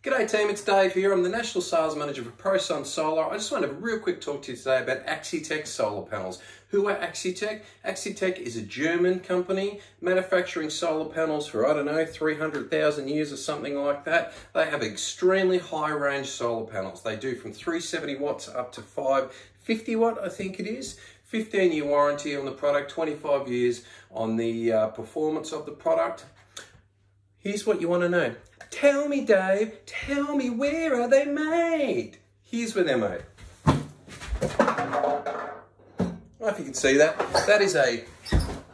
G'day team, it's Dave here. I'm the National Sales Manager for Prosun Solar. I just wanted a real quick talk to you today about AXITEC solar panels. Who are AXITEC? AXITEC is a German company manufacturing solar panels for, 300,000 years or something like that. They have extremely high range solar panels. They do from 370 watts up to 550 watt, I think it is. 15-year warranty on the product, 25 years on the performance of the product. Here's what you want to know. Tell me, Dave, tell me, where are they made? Here's where they're made. I don't know if you can see that. That is a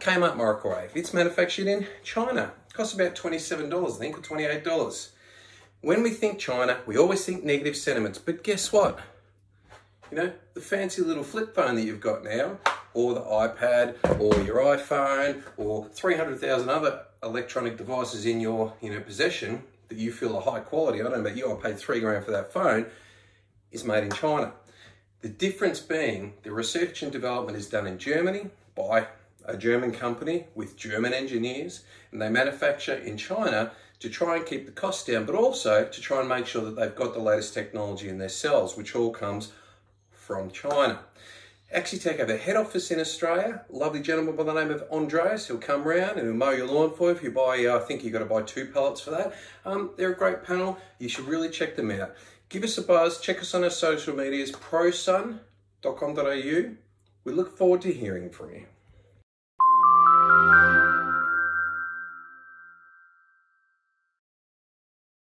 Kmart microwave. It's manufactured in China. It costs about $27, I think, or $28. When we think China, we always think negative sentiments. But guess what? You know, the fancy little flip phone that you've got now, or the iPad, or your iPhone, or 300,000 other electronic devices in your possession that you feel are high quality, I don't know about you, I paid $3 grand for that phone, is made in China. The difference being the research and development is done in Germany by a German company with German engineers, and they manufacture in China to try and keep the costs down, but also to try and make sure that they've got the latest technology in their cells, which all comes from China. AXITEC have a head office in Australia. Lovely gentleman by the name of Andreas. He'll come round and he'll mow your lawn for you. If you buy, I think you've got to buy 2 pallets for that. They're a great panel. You should really check them out. Give us a buzz. Check us on our social medias, prosun.com.au. We look forward to hearing from you.